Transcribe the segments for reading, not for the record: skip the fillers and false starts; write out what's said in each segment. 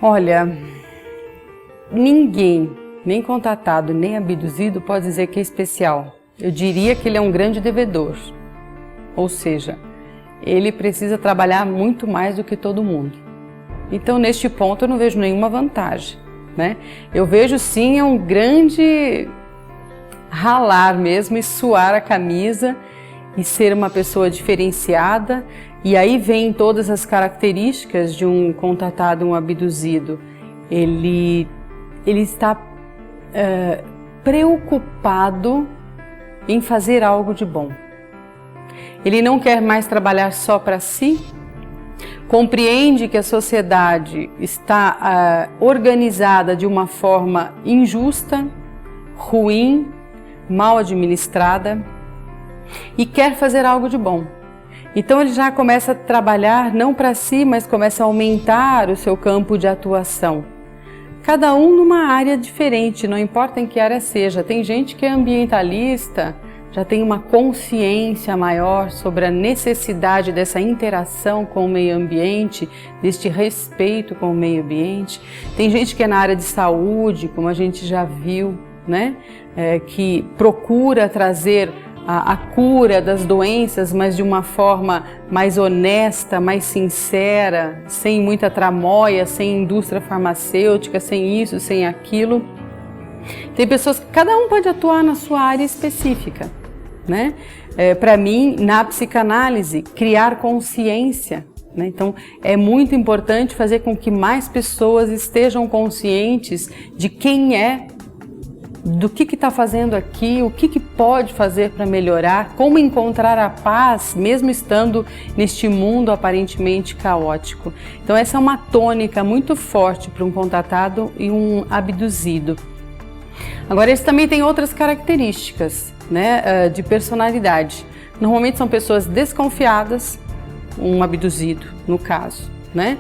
Olha, ninguém, nem contatado, nem abduzido, pode dizer que é especial. Eu diria que ele é um grande devedor. Ou seja, ele precisa trabalhar muito mais do que todo mundo. Então, neste ponto, eu não vejo nenhuma vantagem, né? Eu vejo sim um grande ralar mesmo e suar a camisa e ser uma pessoa diferenciada. E aí vem todas as características de um contatado, um abduzido. Ele está preocupado em fazer algo de bom. Ele não quer mais trabalhar só para si, compreende que a sociedade está organizada de uma forma injusta, ruim, mal administrada e quer fazer algo de bom. Então ele já começa a trabalhar não para si, mas começa a aumentar o seu campo de atuação. Cada um numa área diferente, não importa em que área seja. Tem gente que é ambientalista, já tem uma consciência maior sobre a necessidade dessa interação com o meio ambiente, deste respeito com o meio ambiente. Tem gente que é na área de saúde, como a gente já viu, né? Que procura trazer a cura das doenças, mas de uma forma mais honesta, mais sincera, sem muita tramóia, sem indústria farmacêutica, sem isso, sem aquilo. Tem pessoas que cada um pode atuar na sua área específica, né? Para mim, na psicanálise, criar consciência, né? Então, é muito importante fazer com que mais pessoas estejam conscientes de quem é, do que está fazendo aqui, o que pode fazer para melhorar, como encontrar a paz, mesmo estando neste mundo aparentemente caótico. Então essa é uma tônica muito forte para um contatado e um abduzido. Agora eles também têm outras características, né, de personalidade. Normalmente são pessoas desconfiadas, um abduzido no caso, né?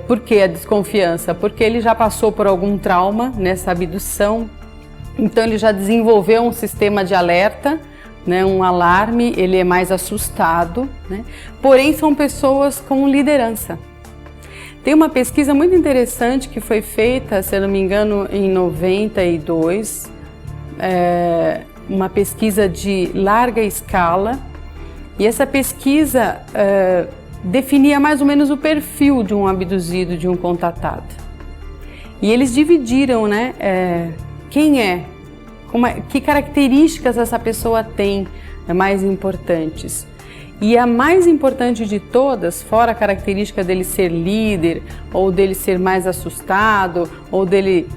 Por que a desconfiança? Porque ele já passou por algum trauma nessa abdução. Então ele já desenvolveu um sistema de alerta, né, um alarme, ele é mais assustado, né? Porém são pessoas com liderança. Tem uma pesquisa muito interessante que foi feita, se eu não me engano, em 92, uma pesquisa de larga escala, e essa pesquisa definia mais ou menos o perfil de um abduzido, de um contatado. E eles dividiram, né, quem é, que características essa pessoa tem mais importantes. E a mais importante de todas, fora a característica dele ser líder, ou dele ser mais assustado, ou dele...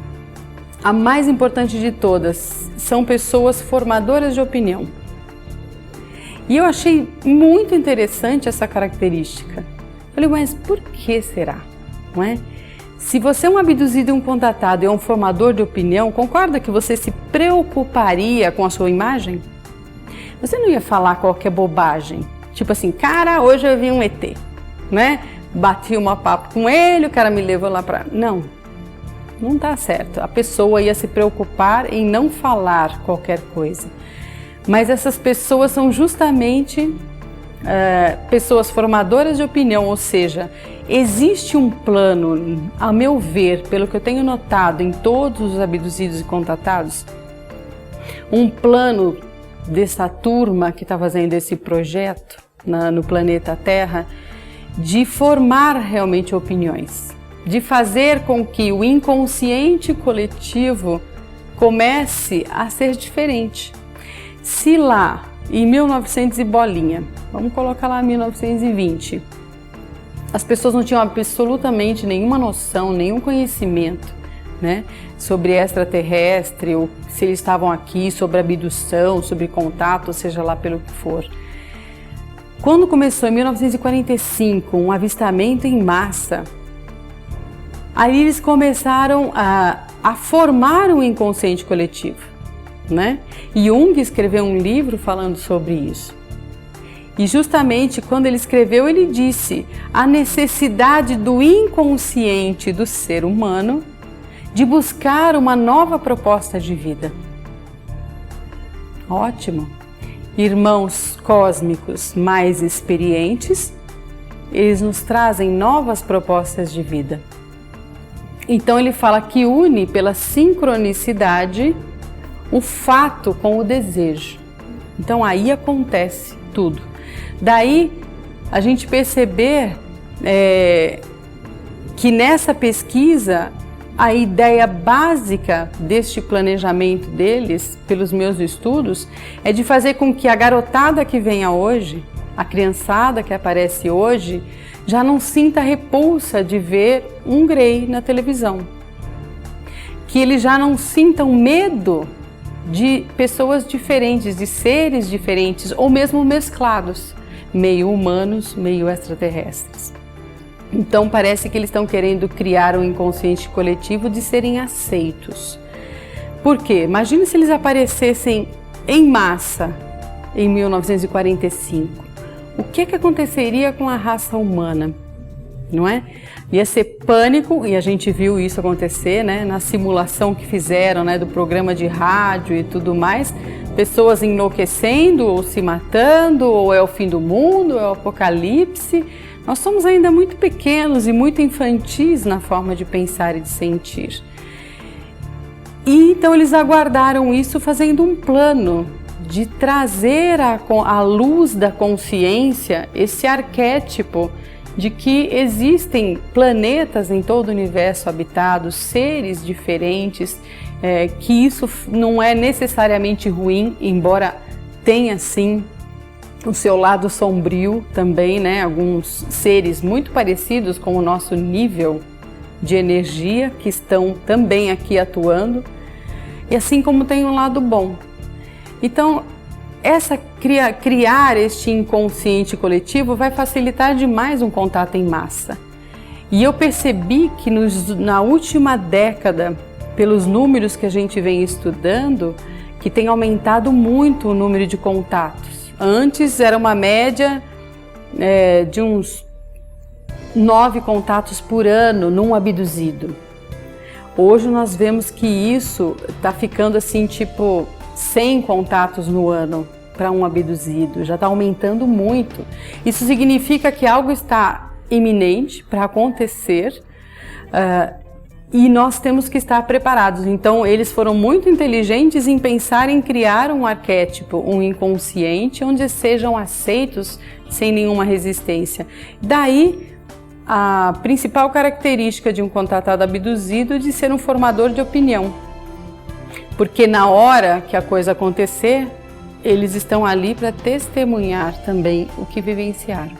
A mais importante de todas são pessoas formadoras de opinião. E eu achei muito interessante essa característica. Falei, mas por que será? Não é? Se você é um abduzido e um contatado e é um formador de opinião, concorda que você se preocuparia com a sua imagem? Você não ia falar qualquer bobagem, tipo assim, cara, hoje eu vi um ET, né? Bati uma papo com ele, o cara me levou lá pra... Não, não tá certo. A pessoa ia se preocupar em não falar qualquer coisa. Mas essas pessoas são justamente pessoas formadoras de opinião, ou seja, existe um plano, a meu ver, pelo que eu tenho notado em todos os abduzidos e contatados, um plano dessa turma que está fazendo esse projeto no planeta Terra, de formar realmente opiniões, de fazer com que o inconsciente coletivo comece a ser diferente. Se lá em 1900 e bolinha, vamos colocar lá 1920, as pessoas não tinham absolutamente nenhuma noção, nenhum conhecimento, né, sobre extraterrestre, ou se eles estavam aqui, sobre abdução, sobre contato, seja lá pelo que for. Quando começou em 1945 um avistamento em massa, aí eles começaram a formar um inconsciente coletivo, né? Jung escreveu um livro falando sobre isso. E justamente quando ele escreveu, ele disse a necessidade do inconsciente do ser humano de buscar uma nova proposta de vida. Ótimo! Irmãos cósmicos mais experientes, eles nos trazem novas propostas de vida. Então ele fala que une pela sincronicidade o fato com o desejo. Então aí acontece tudo. Daí a gente perceber que nessa pesquisa a ideia básica deste planejamento deles, pelos meus estudos, é de fazer com que a garotada que venha hoje, a criançada que aparece hoje, já não sinta repulsa de ver um Grey na televisão. Que eles já não sintam medo de pessoas diferentes, de seres diferentes ou mesmo mesclados, meio humanos, meio extraterrestres. Então parece que eles estão querendo criar um inconsciente coletivo de serem aceitos. Por quê? Imagine se eles aparecessem em massa em 1945. O que aconteceria com a raça humana? Não é? Ia ser pânico, e a gente viu isso acontecer, né, na simulação que fizeram, né, do programa de rádio e tudo mais, pessoas enlouquecendo ou se matando, ou é o fim do mundo, ou é o apocalipse. Nós somos ainda muito pequenos e muito infantis na forma de pensar e de sentir. E então eles aguardaram isso fazendo um plano de trazer à luz da consciência esse arquétipo de que existem planetas em todo o universo habitados, seres diferentes, que isso não é necessariamente ruim, embora tenha sim o seu lado sombrio também, né? Alguns seres muito parecidos com o nosso nível de energia que estão também aqui atuando, e assim como tem um lado bom. Então, criar este inconsciente coletivo vai facilitar demais um contato em massa. E eu percebi que na última década, pelos números que a gente vem estudando, que tem aumentado muito o número de contatos. Antes era uma média de uns 9 contatos por ano num abduzido. Hoje nós vemos que isso está ficando assim, tipo 100 contatos no ano para um abduzido, já está aumentando muito. Isso significa que algo está iminente para acontecer e nós temos que estar preparados. Então eles foram muito inteligentes em pensar em criar um arquétipo, um inconsciente, onde sejam aceitos sem nenhuma resistência. Daí a principal característica de um contatado abduzido é de ser um formador de opinião. Porque na hora que a coisa acontecer, eles estão ali para testemunhar também o que vivenciaram.